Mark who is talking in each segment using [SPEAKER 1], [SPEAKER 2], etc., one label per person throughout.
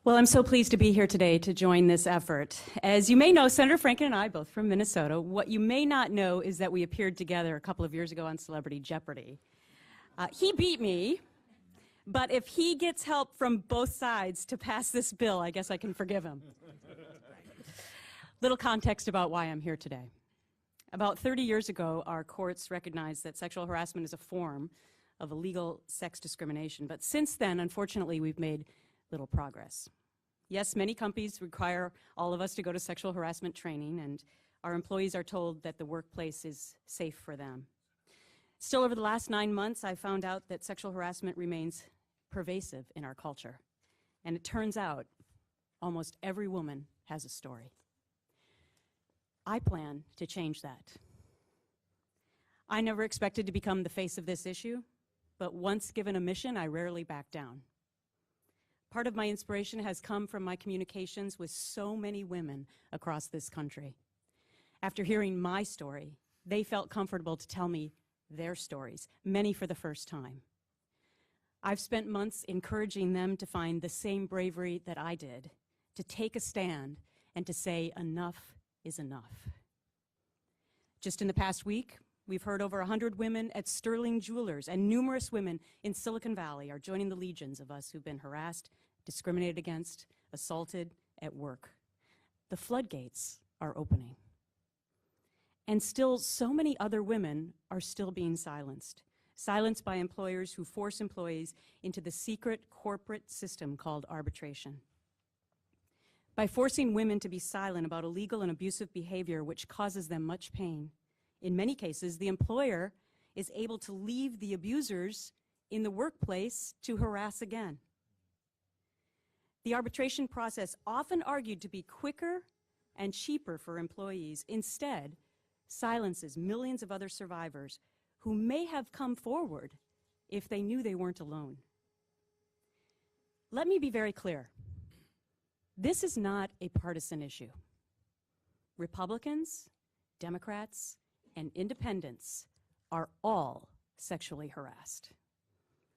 [SPEAKER 1] Well, I'm so pleased to be here today to join this effort. As you may know, Senator Franken and I, both from Minnesota, what you may not know is that we appeared together a couple of years ago on Celebrity Jeopardy. He beat me, but if he gets help from both sides to pass this bill, I guess I can forgive him. Little context about why I'm here today. About 30 years ago, our courts recognized that sexual harassment is a form of illegal sex discrimination. But since then, unfortunately, we've made little progress. Yes, many companies require all of us to go to sexual harassment training, and our employees are told that the workplace is safe for them. Still, over the last 9 months, I found out that sexual harassment remains pervasive in our culture. And it turns out almost every woman has a story. I plan to change that. I never expected to become the face of this issue, but once given a mission, I rarely back down. Part of my inspiration has come from my communications with so many women across this country. After hearing my story, they felt comfortable to tell me their stories, many for the first time. I've spent months encouraging them to find the same bravery that I did, to take a stand and to say enough is enough. Just in the past week, we've heard over 100 women at Sterling Jewelers, and numerous women in Silicon Valley are joining the legions of us who've been harassed, discriminated against, assaulted at work. The floodgates are opening. And still, so many other women are still being silenced by employers who force employees into the secret corporate system called arbitration. By forcing women to be silent about illegal and abusive behavior which causes them much pain, in many cases, the employer is able to leave the abusers in the workplace to harass again. The arbitration process, often argued to be quicker and cheaper for employees, instead silences millions of other survivors who may have come forward if they knew they weren't alone. Let me be very clear. This is not a partisan issue. Republicans, Democrats, and independents are all sexually harassed.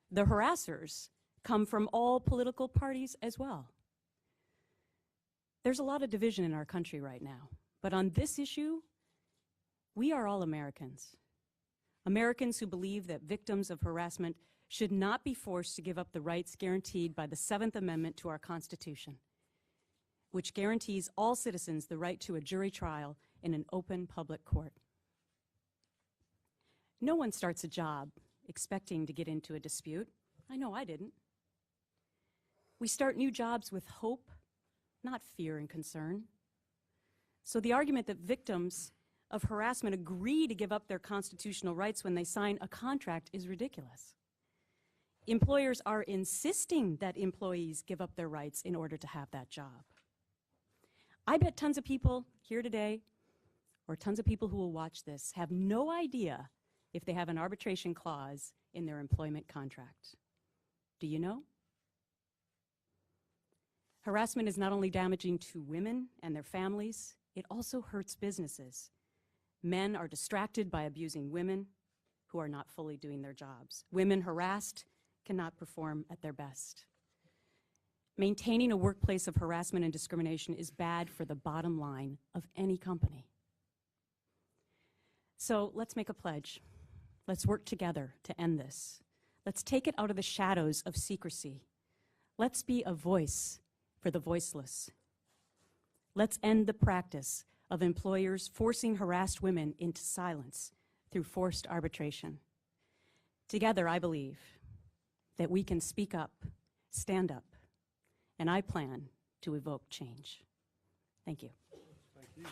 [SPEAKER 1] The harassers come from all political parties as well. There's a lot of division in our country right now, but on this issue, we are all Americans. Americans who believe that victims of harassment should not be forced to give up the rights guaranteed by the 7th Amendment to our Constitution, which guarantees all citizens the right to a jury trial in an open public court. No one starts a job expecting to get into a dispute. I know I didn't. We start new jobs with hope, not fear and concern. So the argument that victims of harassment agree to give up their constitutional rights when they sign a contract is ridiculous. Employers are insisting that employees give up their rights in order to have that job. I bet tons of people here today, or tons of people who will watch this, have no idea if they have an arbitration clause in their employment contract. Do you know? Harassment is not only damaging to women and their families, it also hurts businesses. Men are distracted by abusing women who are not fully doing their jobs. Women harassed cannot perform at their best. Maintaining a workplace of harassment and discrimination is bad for the bottom line of any company. So let's make a pledge. Let's work together to end this. Let's take it out of the shadows of secrecy. Let's be a voice for the voiceless. Let's end the practice of employers forcing harassed women into silence through forced arbitration. Together, I believe that we can speak up, stand up, and I plan to evoke change. Thank you.
[SPEAKER 2] Thank you.